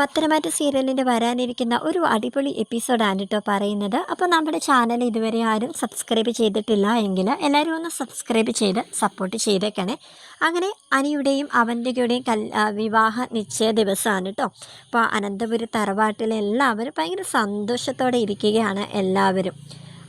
പത്തനംതിട്ട സീരിയലിൻ്റെ വരാനിരിക്കുന്ന ഒരു അടിപൊളി എപ്പിസോഡാണ് കേട്ടോ പറയുന്നത്. അപ്പോൾ നമ്മുടെ ചാനൽ ഇതുവരെ ആരും സബ്സ്ക്രൈബ് ചെയ്തിട്ടില്ല എങ്കിൽ എല്ലാവരും ഒന്ന് സബ്സ്ക്രൈബ് ചെയ്ത് സപ്പോർട്ട് ചെയ്തേക്കണേ. അങ്ങനെ അനിയുടെയും അവന്തികയുടെയും വിവാഹ നിശ്ചയ ദിവസമാണ് കേട്ടോ. അപ്പോൾ അനന്തപുരി തറവാട്ടിലെ എല്ലാവരും ഭയങ്കര സന്തോഷത്തോടെ ഇരിക്കുകയാണ് എല്ലാവരും.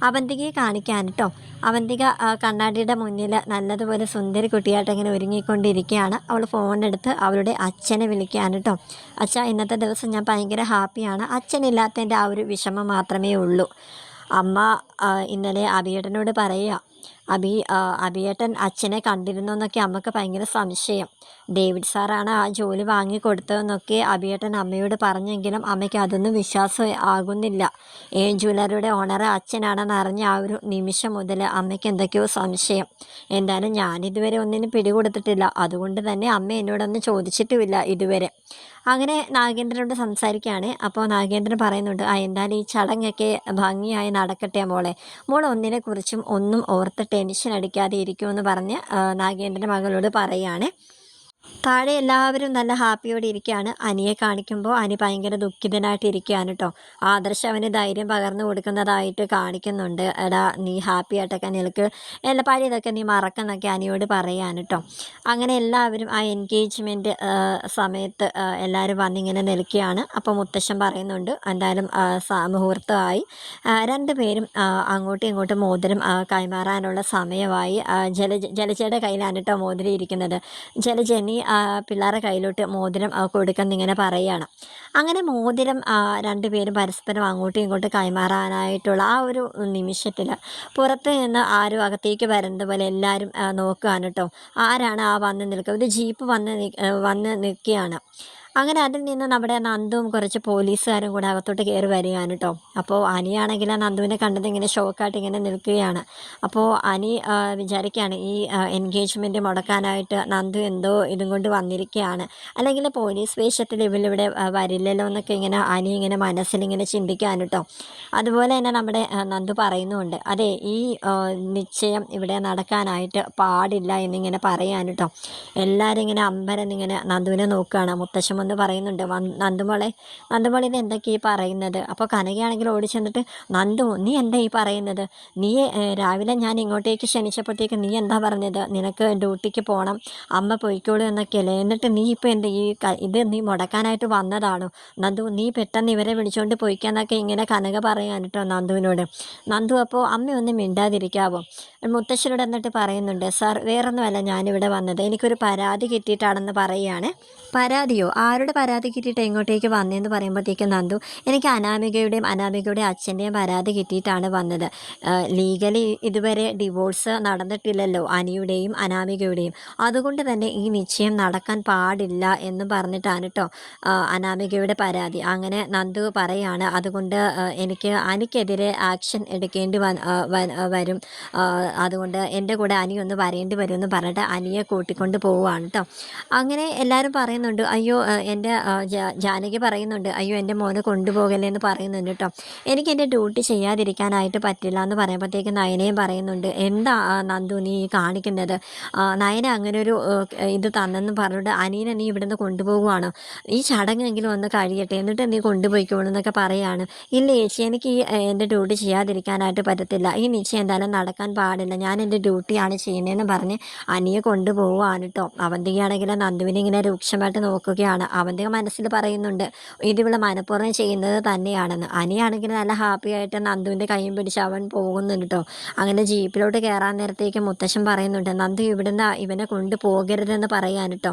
അവന്തികയെ കാണിക്കാൻ കേട്ടോ. അവന്തിക കണ്ണാടിയുടെ മുന്നിൽ നല്ലതുപോലെ സുന്ദരി കുട്ടിയായിട്ട് ഇങ്ങനെ ഒരുങ്ങിക്കൊണ്ടിരിക്കുകയാണ്. അവൾ ഫോണെടുത്ത് അവളുടെ അച്ഛനെ വിളിക്കുകയാണ് കേട്ടോ. അച്ഛ, ഇന്നത്തെ ദിവസം ഞാൻ ഭയങ്കര ഹാപ്പിയാണ്. അച്ഛനില്ലാത്തതിൻ്റെ ആ ഒരു വിഷമം മാത്രമേ ഉള്ളൂ. അമ്മ ഇന്നലെ അഭിയേട്ടനോട് പറയുക, അഭിയേട്ടൻ അച്ഛനെ കണ്ടിരുന്നു എന്നൊക്കെ അമ്മക്ക് ഭയങ്കര സംശയം. ഡേവിഡ് സാറാണ് ആ ജോലി വാങ്ങിക്കൊടുത്തതെന്നൊക്കെ അഭിയേട്ടൻ അമ്മയോട് പറഞ്ഞെങ്കിലും അമ്മയ്ക്ക് അതൊന്നും വിശ്വാസം ആകുന്നില്ല. ജ്വല്ലറിയുടെ ഓണർ അച്ഛനാണെന്ന് അറിഞ്ഞ ആ ഒരു നിമിഷം മുതൽ അമ്മയ്ക്ക് എന്തൊക്കെയോ സംശയം. എന്തായാലും ഞാനിതുവരെ ഒന്നിനും പിടികൊടുത്തിട്ടില്ല. അതുകൊണ്ട് തന്നെ അമ്മ എന്നോടൊന്നും ചോദിച്ചിട്ടുമില്ല ഇതുവരെ. അങ്ങനെ നാഗേന്ദ്രനോട് സംസാരിക്കുകയാണ്. അപ്പോൾ നാഗേന്ദ്രൻ പറയുന്നുണ്ട്, എന്തായാലും ഈ ചടങ്ങൊക്കെ ഭംഗിയായി നടക്കട്ടെ മോളെ. മോൾ ഒന്നിനെക്കുറിച്ചും ഒന്നും ഓർത്ത് ടെൻഷൻ അടിക്കാതെ ഇരിക്കുമെന്ന് പറഞ്ഞ് നാഗേന്ദ്രൻ്റെ മകളോട് പറയുകയാണ്. താഴെ എല്ലാവരും നല്ല ഹാപ്പിയോടെ ഇരിക്കുകയാണ്. അനിയെ കാണിക്കുമ്പോൾ അനി ഭയങ്കര ദുഃഖിതനായിട്ട് ഇരിക്കുകയാണ് കേട്ടോ. ആദർശ് അവന് ധൈര്യം പകർന്നു കൊടുക്കുന്നതായിട്ട് കാണിക്കുന്നുണ്ട്. എടാ, നീ ഹാപ്പി ആയിട്ടൊക്കെ നിനക്ക് എല്ലാ പഴയതൊക്കെ നീ മറക്കുന്നൊക്കെ അനിയോട് പറയാണ് കേട്ടോ. അങ്ങനെ എല്ലാവരും ആ എൻഗേജ്മെൻറ്റ് സമയത്ത് എല്ലാവരും വന്നിങ്ങനെ നിൽക്കുകയാണ്. അപ്പോൾ മുത്തശ്ശൻ പറയുന്നുണ്ട്, എന്തായാലും മുഹൂർത്തമായി. രണ്ടുപേരും അങ്ങോട്ടും ഇങ്ങോട്ടും മോതിരം കൈമാറാനുള്ള സമയമായി. ജലജയുടെ കയ്യിലാണ് കേട്ടോ മോതിരം ഇരിക്കുന്നത്. ജലജനി പിള്ളേരുടെ കയ്യിലോട്ട് മോതിരം കൊടുക്കുന്നിങ്ങനെ പറയുകയാണ്. അങ്ങനെ മോതിരം രണ്ടുപേരും പരസ്പരം അങ്ങോട്ടും ഇങ്ങോട്ടും കൈമാറാനായിട്ടുള്ള ആ ഒരു നിമിഷത്തിൽ പുറത്ത് നിന്ന് ആരും അകത്തേക്ക് വരുന്നത് പോലെ എല്ലാവരും നോക്കുകയാണ് കേട്ടോ. ആരാണ് ആ വന്ന് നിൽക്കുക? ഒരു ജീപ്പ് വന്ന് നിൽക്കുകയാണ്. അങ്ങനെ അതിൽ നിന്ന് നമ്മുടെ നന്ദുവും കുറച്ച് പോലീസുകാരും കൂടെ അകത്തോട്ട് കയറി വരികയാണ് കേട്ടോ. അപ്പോൾ അനിയാണെങ്കിൽ ആ നന്ദുവിനെ കണ്ടത് ഇങ്ങനെ ഷോക്കായിട്ട് ഇങ്ങനെ നിൽക്കുകയാണ്. അപ്പോൾ അനി വിചാരിക്കുകയാണ് ഈ എൻഗേജ്മെൻറ്റ് മുടക്കാനായിട്ട് നന്ദു എന്തോ ഇതും കൊണ്ട് വന്നിരിക്കുകയാണ്, അല്ലെങ്കിൽ പോലീസ് വേഷത്തിൽ ഇവളിവിടെ വരില്ലല്ലോ എന്നൊക്കെ ഇങ്ങനെ അനി ഇങ്ങനെ മനസ്സിലിങ്ങനെ ചിന്തിക്കുകയാണ് കേട്ടോ. അതുപോലെ തന്നെ നമ്മുടെ നന്ദു പറയുന്നുമുണ്ട്, അതെ, ഈ നിശ്ചയം ഇവിടെ നടക്കാനായിട്ട് പാടില്ല എന്നിങ്ങനെ പറയാൻ കേട്ടോ. എല്ലാവരും ഇങ്ങനെ അമ്പരന്നിങ്ങനെ നന്ദുവിനെ നോക്കുകയാണ്. മുത്തശ്ശൻ എന്ന് പറയുന്നുണ്ട്, നന്ദുമോളെ ഇത് എന്തൊക്കെയാ ഈ പറയുന്നത്? അപ്പോൾ കനകയാണെങ്കിൽ ഓടി ചെന്നിട്ട്, നന്ദു, നീ എന്താ ഈ പറയുന്നത്? നീ രാവിലെ ഞാൻ ഇങ്ങോട്ടേക്ക് ക്ഷണിച്ചപ്പോഴത്തേക്ക് നീ എന്താ പറഞ്ഞത്? നിനക്ക് ഡ്യൂട്ടിക്ക് പോകണം, അമ്മ പൊയ്ക്കോളൂ എന്നൊക്കെയല്ലേ. എന്നിട്ട് നീ ഇപ്പോൾ എന്താ ഇത് നീ മുടക്കാനായിട്ട് വന്നതാണോ? നന്ദു, നീ പെട്ടെന്ന് ഇവരെ വിളിച്ചുകൊണ്ട് പോയിക്കാന്നൊക്കെ ഇങ്ങനെ കനക പറയാൻ കേട്ടോ നന്ദുവിനോട്. നന്ദു അപ്പോൾ അമ്മയൊന്നും മിണ്ടാതിരിക്കാവോ? മുത്തശ്ശനോട് എന്നിട്ട് പറയുന്നുണ്ട്, സാർ, വേറൊന്നുമല്ല ഞാനിവിടെ വന്നത്, എനിക്കൊരു പരാതി കിട്ടിയിട്ടാണെന്ന് പറയുകയാണ്. പരാതിയോ? ആരുടെ പരാതി കിട്ടിയിട്ട് എങ്ങോട്ടേക്ക് വന്നതെന്ന് പറയുമ്പോഴത്തേക്കും നന്ദു, എനിക്ക് അനാമികയുടെയും അച്ഛൻ്റെയും പരാതി കിട്ടിയിട്ടാണ് വന്നത്. ലീഗലി ഇതുവരെ ഡിവോഴ്സ് നടന്നിട്ടില്ലല്ലോ അനിയുടെയും അനാമികയുടെയും, അതുകൊണ്ട് തന്നെ ഈ നിശ്ചയം നടക്കാൻ പാടില്ല എന്നും പറഞ്ഞിട്ടാണ് കേട്ടോ അനാമികയുടെ പരാതി. അങ്ങനെ നന്ദു പറയാണ്, അതുകൊണ്ട് അനിക്കെതിരെ ആക്ഷൻ എടുക്കേണ്ടി വരും, അതുകൊണ്ട് എൻ്റെ കൂടെ അനി ഒന്ന് വരേണ്ടി വരുമെന്ന് പറഞ്ഞിട്ട് അനിയെ കൂട്ടിക്കൊണ്ട് പോവുകയാണ് കേട്ടോ. അങ്ങനെ എല്ലാവരും പറയുന്നുണ്ട്, അയ്യോ എൻ്റെ ജാനകി പറയുന്നുണ്ട്, അയ്യോ എൻ്റെ മോനെ കൊണ്ടുപോകല്ലേ എന്ന് പറയുന്നുണ്ട് കേട്ടോ. എനിക്ക് എൻ്റെ ഡ്യൂട്ടി ചെയ്യാതിരിക്കാനായിട്ട് പറ്റില്ല എന്ന് പറയുമ്പോഴത്തേക്ക് നയനയും പറയുന്നുണ്ട്, എന്താ നന്ദു നീ കാണിക്കുന്നത്? നയന അങ്ങനെ ഒരു ഇത് തന്നെന്ന് പറഞ്ഞിട്ട് അനീനെ നീ ഇവിടുന്ന് കൊണ്ടുപോകുവാണോ? ഈ ചടങ്ങെങ്കിലും ഒന്ന് കഴിയട്ടെ, എന്നിട്ട് നീ കൊണ്ടുപോയിക്കോളൂ എന്നൊക്കെ പറയുകയാണ്. ഇല്ല ചേച്ചി, എനിക്ക് എൻ്റെ ഡ്യൂട്ടി ചെയ്യാതിരിക്കാനായിട്ട് പറ്റത്തില്ല, ഈ നിശ്ചയം എന്തായാലും നടക്കാൻ പാടില്ല, ഞാൻ എൻ്റെ ഡ്യൂട്ടിയാണ് ചെയ്യുന്നതെന്ന് പറഞ്ഞ് അനിയെ കൊണ്ടുപോവുകയാണ് കേട്ടോ. അവന്തികയാണെങ്കിൽ നന്ദുവിനെ ഇങ്ങനെ രൂക്ഷമായിട്ട് നോക്കുകയാണ്. അവൻ്റെ മനസ്സിൽ പറയുന്നുണ്ട്, ഇതിവിടെ മനഃപൂർവ്വം ചെയ്യുന്നത് തന്നെയാണെന്ന്. അനിയാണെങ്കിൽ നല്ല ഹാപ്പി ആയിട്ട് നന്ദുവിൻ്റെ കൈയും പിടിച്ച് അവൻ പോകുന്നുണ്ട് കേട്ടോ. അങ്ങനെ ജീപ്പിലോട്ട് കയറാൻ നേരത്തേക്ക് മുത്തശ്ശൻ പറയുന്നുണ്ട്, നന്ദു ഇവിടുന്ന് ഇവനെ കൊണ്ടുപോകരുതെന്ന് പറയാൻ കേട്ടോ.